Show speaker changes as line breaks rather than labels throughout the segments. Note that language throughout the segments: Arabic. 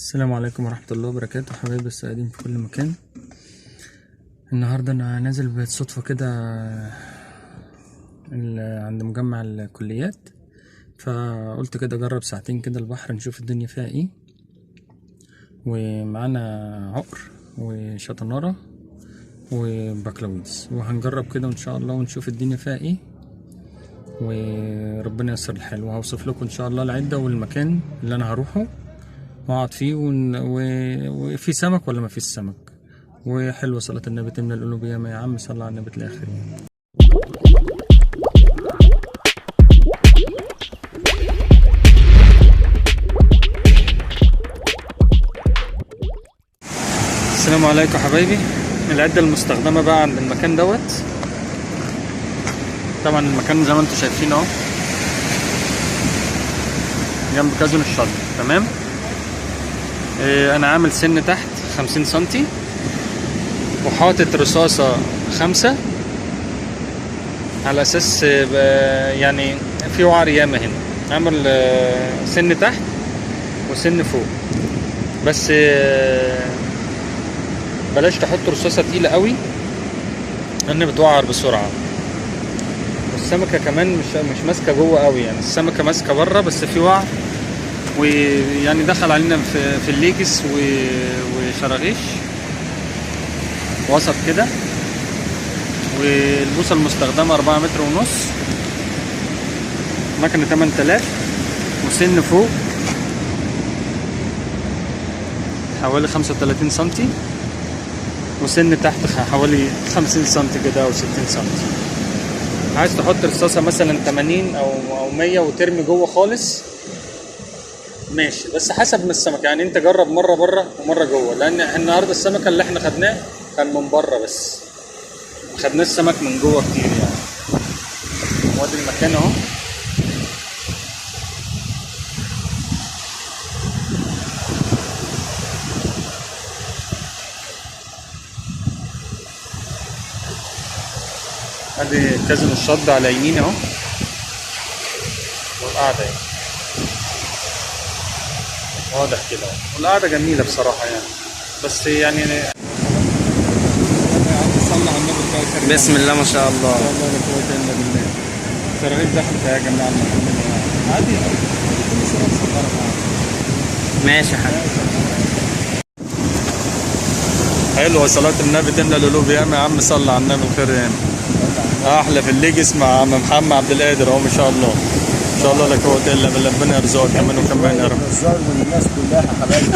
السلام عليكم ورحمة الله وبركاته، حبايبي السائلين في كل مكان. النهاردة أنا نازل بالصدفة كده عند مجمع الكليات، فقلت كده أجرب ساعتين كده البحر نشوف الدنيا فيها ايه. ومعانا عقر وشطنارة وبكلاويز، وهنجرب كده إن شاء الله ونشوف الدنيا فيها ايه، وربنا ييسر الحال. وهوصف لكم إن شاء الله العدة والمكان اللي أنا هروحه واقعد فيه وفي سمك ولا ما فيش سمك. وحلوه صلاه النبي تملى القلوب ياما يا عم، صلى على النبي الاخر يعني. السلام عليكم حبايبي. العده المستخدمه بقى عند المكان دوت. طبعا المكان زي ما انتم شايفين اهو جنب كازون الشط، تمام. انا عامل سن تحت 50 سنتي، وحاطط رصاصة 5 على اساس يعني في وعر ياما هنا. عامل سن تحت وسن فوق، بس بلاش تحط رصاصة تقيلة قوي لان بتوعر بسرعة. والسمكة كمان مش ماسكة جوه قوي، يعني السمكة ماسكة بره بس في وعر، ويعني دخل علينا في الليجس وشراغيش وسط كده. والبوصة المستخدمة 4 متر ونص، مكنة 8000، وسن فوق حوالي 35 سنتي، وسن تحت حوالي 50 سنتي كده او 60 سنتي. عايز تحط رصاصة مثلا 80 او 100 وترمي جوه خالص ماشي، بس حسب من السمكة. يعني انت جرب مرة بره ومرة جوه، لان النهارده السمكة اللي احنا خدناه كان من بره بس، مخدناش سمك من جوه كتير يعني. وادي المكان اهو. ادي كازون الشط على يمين اهو، والقعدة اهي واضح كده، والقعدة جميلة بصراحة يعني. بس يعني
بسم الله ما شاء الله.
ما شاء الله لا قوة الا بالله. شراغيش دخلت يا جماعة عادي كل شراغيش صغيرة.
ماشي يا حبيبي.
حلوة صلاة النبي تملى القلوب ياما يا عم، صلى على النبي الخير يعني. احلى في الليجس مع عم محمد عبد القادر اهو، ما شاء الله ما شاء الله لا قوة الا بالله. ربنا يرزقك كمان وكمان يا رب.
والناس كلها حبايبي.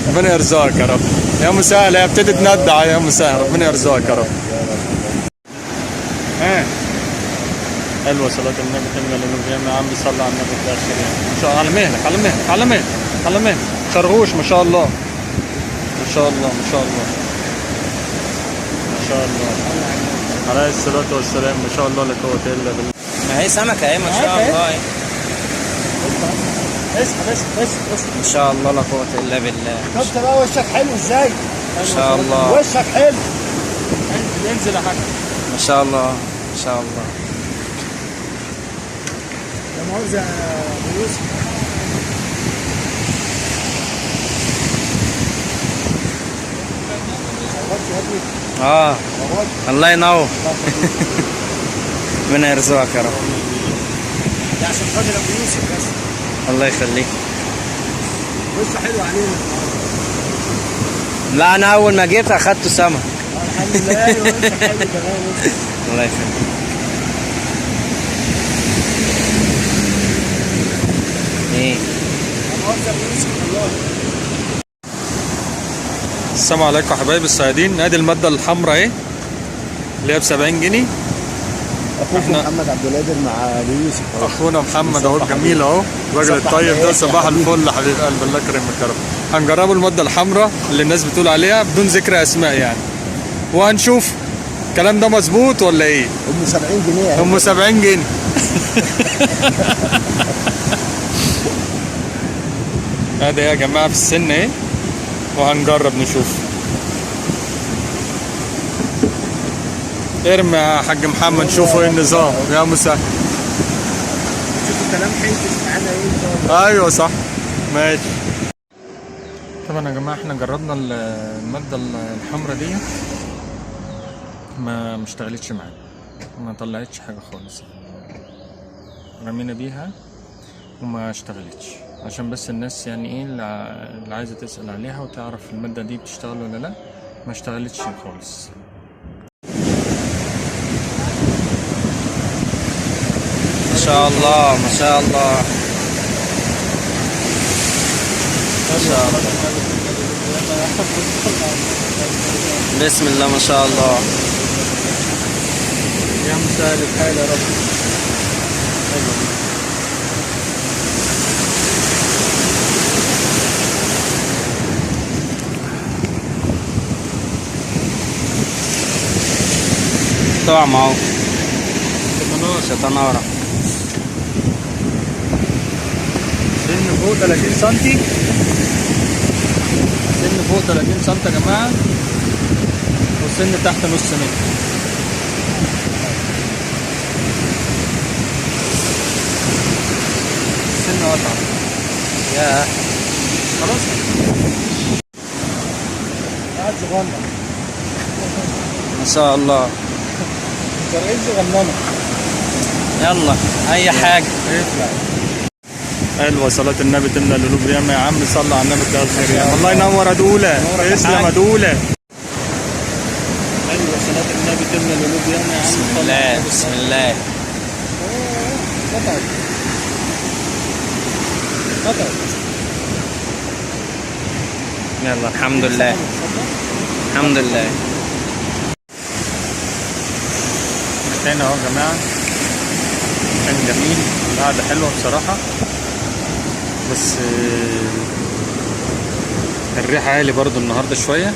ربنا يرزقك يا رب. يا مسهل، هي ابتدت ندع يا مسهل. ربنا يرزقك يا رب. حلوة صلاة النبي تملى القلوب ياما يا عم، صلى على النبي في الاخر يعني. ما شاء الله على مهلك على مهلك على مهلك على مهلك. خرغوش ما شاء الله ما شاء الله ما شاء الله ما شاء الله عليه الصلاة والسلام. ما شاء الله لا قوة الا بالله.
ما هي سمكة اهي ما شاء الله اهي.
اسحب
ما شاء الله لا قوة الا بالله.
شفت بقى وشك حلو ازاي؟
ما شاء الله
وشك حلو.
ينزل يا حاج.
ما شاء الله ما شاء الله.
لا مؤاخذة يا ابو يوسف.
الله ينور. ربنا يرزقك يا رب.
ده عشان خاطر ابو يوسف بس.
الله يخليك.
وشه حلو علينا.
لا انا اول ما جيت اخدته سمك.
الحمد لله. وشك حلو كمان.
الله يخليك. ايه
السلام عليكم يا حبايبي الصيادين. ادي الماده الحمراء اهي اللي هي ب 70 جنيه.
اخوك محمد عبد القادر مع ابو يوسف.
اخونا محمد اهو الجميل اهو، الراجل الطيب ده. صباح الفل حبيب قلب، الله يكرمك يا رب. هنجربوا الماده الحمراء اللي الناس بتقول عليها بدون ذكر اسماء يعني، وهنشوف الكلام ده مظبوط ولا ايه.
ام 70 جنيه.
ام 70 جنيه. ادي يا جماعه في السن اهي، وهنجرب نشوف. ارمي يا حاج محمد نشوفوا ايه النظام يا مسهل.
شوف الكلام حلو معانا ايه.
ايوه صح ماشي. طبعا يا جماعه احنا جربنا الماده الحمراء دي، ما اشتغلتش معانا، ما طلعتش حاجه خالص. رمينا بيها وما اشتغلتش، عشان بس الناس يعني ايه اللي عايزه تسال عليها وتعرف الماده دي بتشتغل ولا لا. ما اشتغلتش خالص.
ما شاء الله ما شاء الله ما شاء الله. بسم الله ما شاء الله.
يا مسهل الحال يا رب.
طعم اهو شطنارة.
سن فوق 30 سنتي، سن فوق 30 سنتي يا جماعة، وسن تحت نص متر. سن قطع.
يا
خلاص قاعد صغنن.
ما شاء الله.
زرعين صغننة.
يلا اي حاجة.
اطلع. حلوة صلاة النبي تملى القلوب ياما يا عم. صلى على النبي تلاقي الخير يا الله ينور يا دولة. اسلم يا دولة. حلوة صلاة النبي تملى القلوب ياما يا عم.
بسم الله بسم الله.
قطعت قطعت.
يلا الحمد لله الحمد لله.
تاني اهو يا جماعة، كان جميل، القعدة حلوة بصراحة، بس الريحة عالي برضو النهاردة شوية،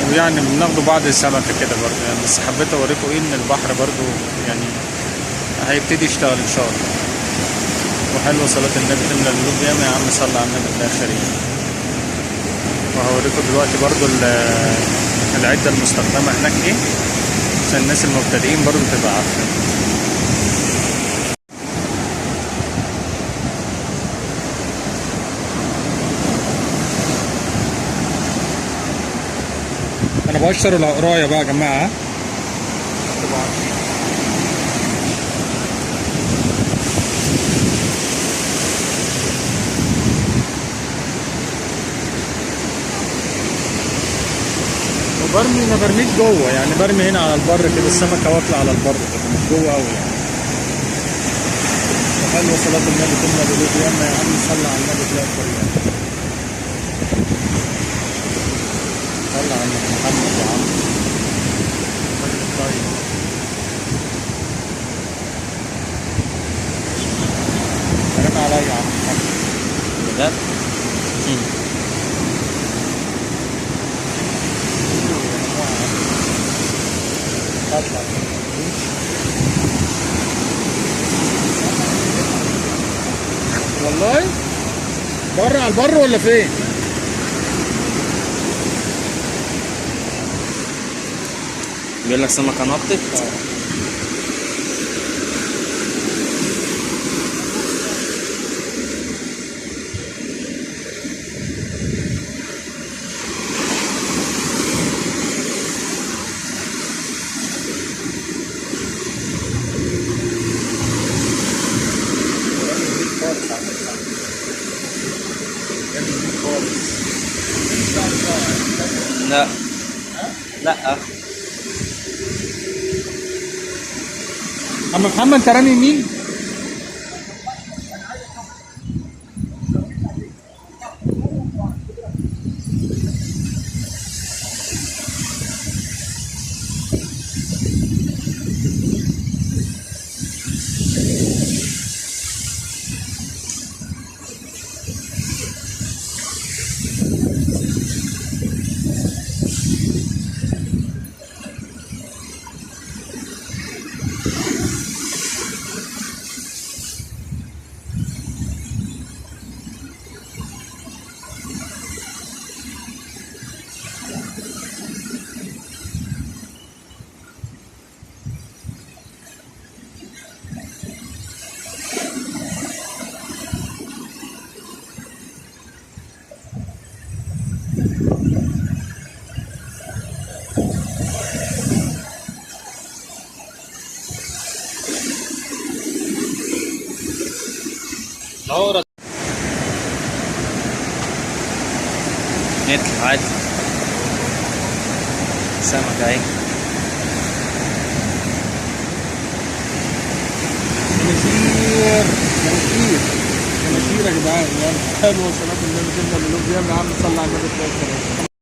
ويعني بناخده بعض السمكة كده برضو يعني، بس حبيت اوريكم ايه ان البحر برضو يعني هيبتدي يشتغل ان شاء الله. وحلوة صلاة النبي تملى القلوب ياما يا عم. صلى على النبي الآخرين. وهوريكم دلوقتي برضو العدة المستخدمة هناك ايه، عشان الناس المبتدئين برضو تبقى عارفة. انا بقشر العقرايه بقى يا جماعه. وبرمي ما برميش جوه يعني، برمي هنا على البر كده السمكه واكله على البر كده، مش جوه قوي يعني. وحلوه صلاه النبي تملى القلوب ياما يا عم. صلى على النبي تلاقي الطريق. صلى على النبي محمد يا عم. طيب سلام عليا يا عم محمد.
بجد؟
اطلع والله. بره على البر ولا فين؟
بيقول لك سمكة نطت. لا لا.
عم محمد انت رامي مين؟ اهو
نطلع عادي. سمك اهي.
مناشير مناشير يا جدعان، يعني حلوه صلاه النبي، جبنا اللي بيعمل يا عم صلى على النبي.